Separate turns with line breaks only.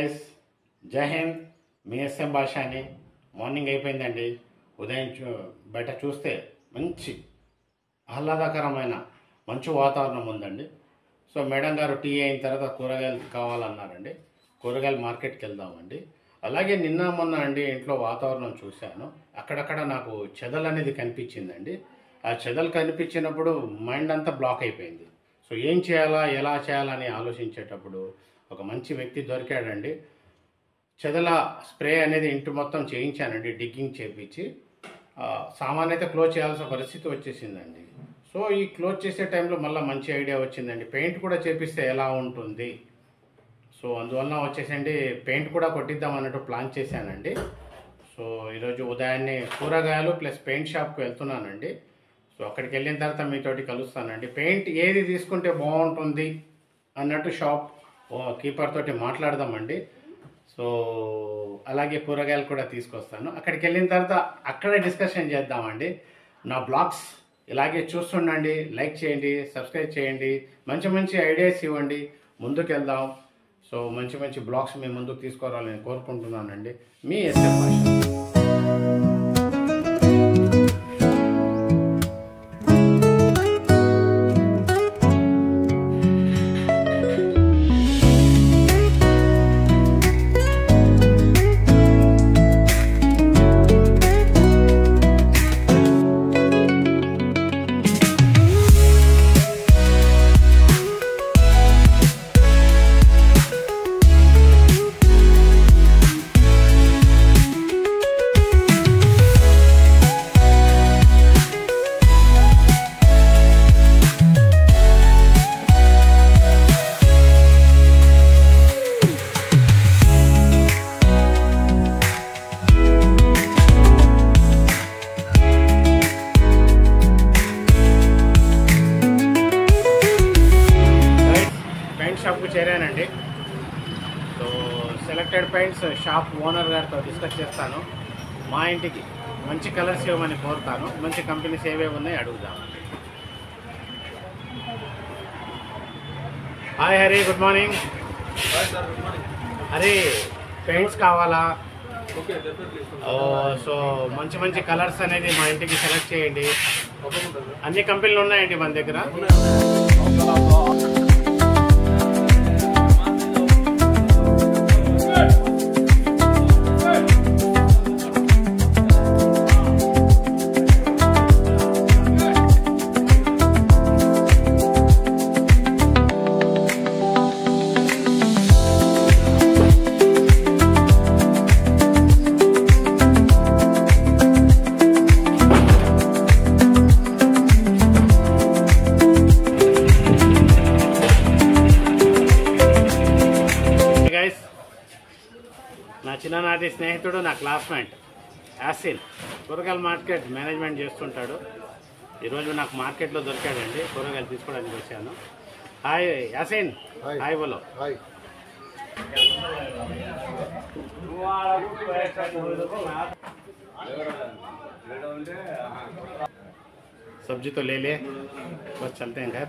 Guys జై హింద్. మీ S M భాషని morning అయిపోయిందండి. ఉదయం బయట చూస్తే మంచి ఆహ్లాదకరమైన మంచి వాతావరణం ఉందండి. సో మేడం గారు టీ అయిన తర్వాత కూరగాయలు కావాలన్నారండి. కూరగాయల మార్కెట్కి వెళ్దామండి. అలాగే నిన్న మొన్న అండి ఇంట్లో వాతావరణం చూశాను. అక్కడక్కడ నాకు చెదలు అనేది కనిపించిందండి. ఆ చెదలు కనిపించినప్పుడు మైండ్ అంతా బ్లాక్ అయిపోయింది. సో ఏం చేయాలా ఎలా చేయాలని ఆలోచించేటప్పుడు ఒక మంచి వ్యక్తి దొరికాడండి. చెదల స్ప్రే అనేది ఇంటి మొత్తం చేయించానండి. డిగ్గింగ్ చేయించి సామాన్ అయితే క్లోజ్ చేయాల్సిన పరిస్థితి వచ్చేసిందండి. సో ఈ క్లోజ్ చేసే టైంలో మళ్ళీ మంచి ఐడియా వచ్చిందండి. పెయింట్ కూడా చేపిస్తే ఎలా ఉంటుంది. సో అందువల్ల వచ్చేసండి పెయింట్ కూడా కొట్టిద్దాం అన్నట్టు ప్లాన్ చేశానండి. సో ఈరోజు ఉదయాన్నే కూరగాయలు ప్లస్ పెయింట్ షాప్కి వెళ్తున్నానండి. సో అక్కడికి వెళ్ళిన తర్వాత మీతోటి కలుస్తానండి. పెయింట్ ఏది తీసుకుంటే బాగుంటుంది అన్నట్టు షాప్ కీపర్ తోటి మాట్లాడదామండి. సో అలాగే కూరగాయలు కూడా తీసుకొస్తాను. అక్కడికి వెళ్ళిన తర్వాత అక్కడే డిస్కషన్ చేద్దామండి. నా బ్లాగ్స్ ఇలాగే చూస్తుండండి. లైక్ చేయండి, సబ్స్క్రైబ్ చేయండి, మంచి మంచి ఐడియాస్ ఇవ్వండి. ముందుకు వెళ్దాం. సో మంచి మంచి బ్లాగ్స్ మీ ముందుకు తీసుకురావాలని కోరుకుంటున్నానండి. మీ ఎస్ఎం భాష. షాప్కు చేరానండి. So selected paints shop owner గారితో డిస్కస్ చేస్తాను. మా ఇంటికి మంచి కలర్స్ ఇవ్వమని కోరుతాను. మంచి కంపెనీస్ ఏవేవి ఉన్నాయి అడుగుదాం. Hi Hari, good morning. Hari, paints కావాలా? సో మంచి మంచి కలర్స్ అనేది మా ఇంటికి సెలెక్ట్ చేయండి. అన్ని కంపెనీలు ఉన్నాయండి మన దగ్గర. నా చిన్ననాటి స్నేహితుడు, నా క్లాస్మేట్ యాసిన్ కూరగాయల మార్కెట్ మేనేజ్మెంట్ చేస్తుంటాడు. ఈరోజు నాకు మార్కెట్లో దొరికాడండి. కూరగాయలు తీసుకోవడానికి వచ్చాను. హాయ్ యాసిన్. హాయ్ బోలో. హాయ్. सब्जी तो ले ले, बस चलते हैं घर.